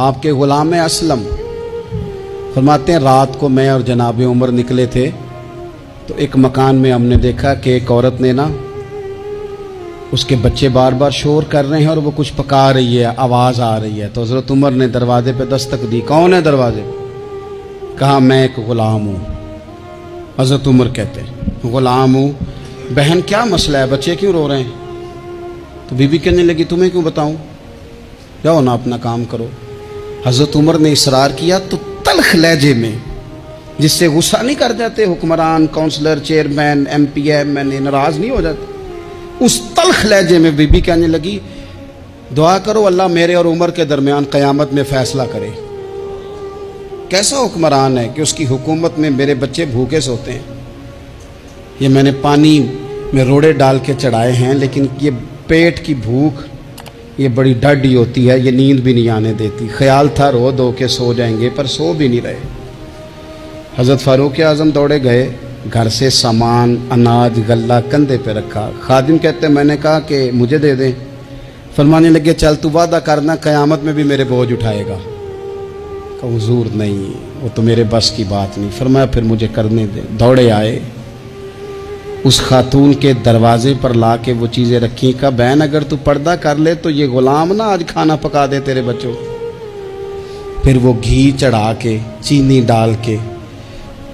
آپ کے غلام اسلم فرماتے ہیں رات کو میں اور جناب عمر نکلے تھے تو ایک مکان میں ہم نے دیکھا کہ ایک عورت نے نا اس کے بچے بار بار شور کر رہے ہیں اور وہ کچھ پکا رہی ہے، آواز آ رہی ہے۔ تو حضرت عمر نے دروازے پہ دستک دی، کون ہے دروازے؟ کہا میں ایک غلام ہوں۔ حضرت عمر کہتے ہیں غلام ہوں، بہن کیا مسئلہ ہے، بچے کیوں رو رہے ہیں؟ تو بی بی کہنے لگی تمہیں کیوں بتاؤں، جاؤ نا اپنا کام کرو۔ حضرت عمر نے اصرار کیا تو تلخ لہجے میں، جس سے غصہ نہیں کر جاتے حکمران، councillor, chairman, M P M N A ناراض نہیں ہو جاتے، اس تلخ لہجے میں بی بی کہنے لگی دعا کرو اللہ میرے اور عمر کے درمیان قیامت میں فیصلہ کرے۔ کیسا حکمران ہے کہ اس کی حکومت میں میرے بچے بھوکے سوتے ہیں، یہ میں نے پانی میں روڑے ڈال کے چڑھائے ہیں، لیکن یہ پیٹ کی بھوک یہ بڑی ڈاڈی ہوتی ہے، یہ نیند بھی نہیں آنے دیتی۔ خیال تھا رو دو کے سو جائیں گے پر سو بھی نہیں رہے۔ حضرت فاروق اعظم دوڑے گئے، گھر سے سامان، اناج، غلہ کندھے پہ رکھا۔ خادم کہتے میں نے کہا کہ مجھے دے دیں، فرمانے لگے چل تو وعدہ کرنا قیامت میں بھی میرے بوجھ اٹھائے گا۔ کہ حضور نہیں، وہ تو میرے بس کی بات نہیں۔ فرمایا پھر مجھے کرنے دیں۔ دوڑے آئے، اس خاتون کے دروازے پر لا کے وہ چیزیں رکھیں، کہا بہن اگر تو پردہ کر لے تو یہ غلام نہ آج کھانا پکا دے تیرے بچوں۔ پھر وہ گھی چڑھا کے، چینی ڈال کے،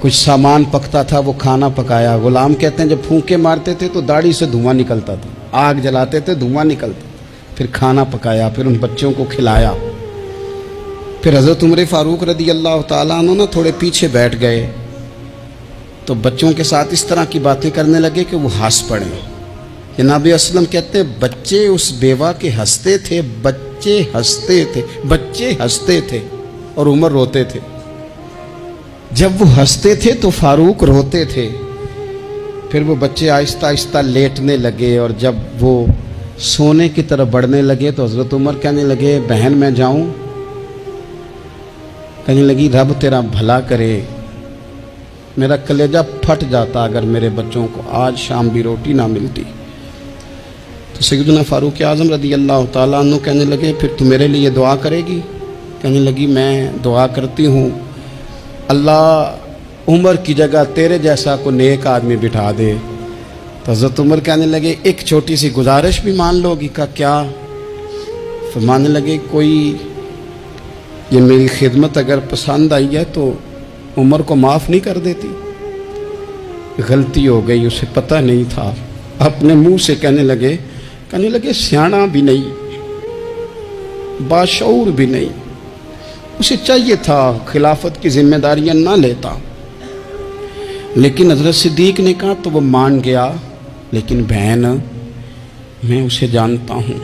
کچھ سامان پکتا تھا وہ کھانا پکایا۔ غلام کہتے ہیں جب پھونکے مارتے تھے تو داڑھی سے دھواں نکلتا تھا، آگ جلاتے تھے دھواں نکلتا، پھر کھانا پکایا، پھر ان بچوں کو کھلایا۔ پھر حضرت عمر فاروق رضی اللہ تعالیٰ عنہ نا تھوڑے پیچھے بیٹھ گئے تو بچوں کے ساتھ اس طرح کی باتیں کرنے لگے کہ وہ ہنس پڑے۔ جناب اسلم کہتے ہیں بچے اس بیوہ کے ہنستے تھے، بچے ہنستے تھے اور عمر روتے تھے۔ جب وہ ہنستے تھے تو فاروق روتے تھے۔ پھر وہ بچے آہستہ آہستہ لیٹنے لگے اور جب وہ سونے کی طرف بڑھنے لگے تو حضرت عمر کہنے لگے بہن میں جاؤں؟ کہنے لگی رب تیرا بھلا کرے، میرا کلیجہ پھٹ جاتا اگر میرے بچوں کو آج شام بھی روٹی نہ ملتی۔ تو سیدنا فاروق اعظم رضی اللہ تعالیٰ عنہ کہنے لگے پھر تو میرے لیے دعا کرے گی؟ کہنے لگی میں دعا کرتی ہوں اللہ عمر کی جگہ تیرے جیسا کو نیک آدمی بٹھا دے۔ تو حضرت عمر کہنے لگے ایک چھوٹی سی گزارش بھی مان لو گی؟ کا کیا؟ فرمانے لگے کوئی یہ میری خدمت اگر پسند آئی ہے تو عمر کو معاف نہیں کر دیتی؟ غلطی ہو گئی، اسے پتہ نہیں تھا، اپنے منہ سے کہنے لگے سیاںا بھی نہیں، باشعور بھی نہیں، اسے چاہیے تھا خلافت کی ذمہ داریاں نہ لیتا۔ لیکن حضرت صدیق نے کہا تو وہ مان گیا، لیکن بہن میں اسے جانتا ہوں،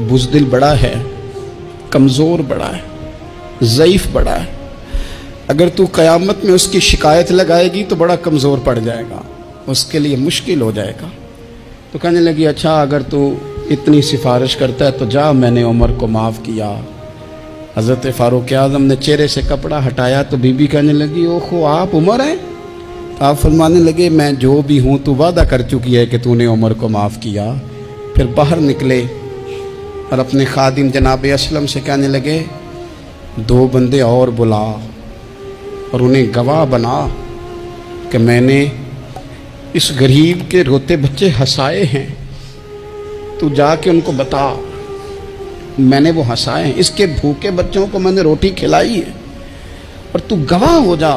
بزدل بڑا ہے، کمزور بڑا ہے، ضعیف بڑا ہے، اگر تو قیامت میں اس کی شکایت لگائے گی تو بڑا کمزور پڑ جائے گا، اس کے لیے مشکل ہو جائے گا۔ تو کہنے لگی اچھا اگر تو اتنی سفارش کرتا ہے تو جا، میں نے عمر کو معاف کیا۔ حضرت فاروق اعظم نے چہرے سے کپڑا ہٹایا تو بی بی کہنے لگی اوہو آپ عمر ہیں؟ آپ فرمانے لگے میں جو بھی ہوں تو وعدہ کر چکی ہے کہ تو نے عمر کو معاف کیا۔ پھر باہر نکلے اور اپنے خادم جناب اسلم سے کہنے لگے 2 بندے اور بلا اور انہیں گواہ بنا کہ میں نے اس غریب کے روتے بچے ہنسائے ہیں، تو جا کے ان کو بتا میں نے وہ ہنسائے ہیں، اس کے بھوکے بچوں کو میں نے روٹی کھلائی ہے، اور تو گواہ ہو جا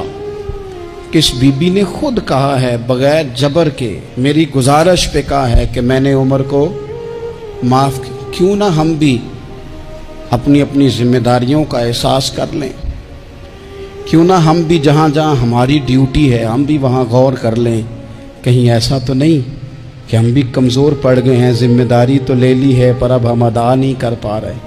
کہ اس بی بی نے خود کہا ہے بغیر جبر کے، میری گزارش پہ کہا ہے کہ میں نے عمر کو معاف کیا۔ کیوں نہ ہم بھی اپنی اپنی ذمہ داریوں کا احساس کر لیں، کیوں نہ ہم بھی جہاں جہاں ہماری ڈیوٹی ہے ہم بھی وہاں غور کر لیں، کہیں ایسا تو نہیں کہ ہم بھی کمزور پڑ گئے ہیں، ذمہ داری تو لے لی ہے پر اب ہم ادا نہیں کر پا رہے۔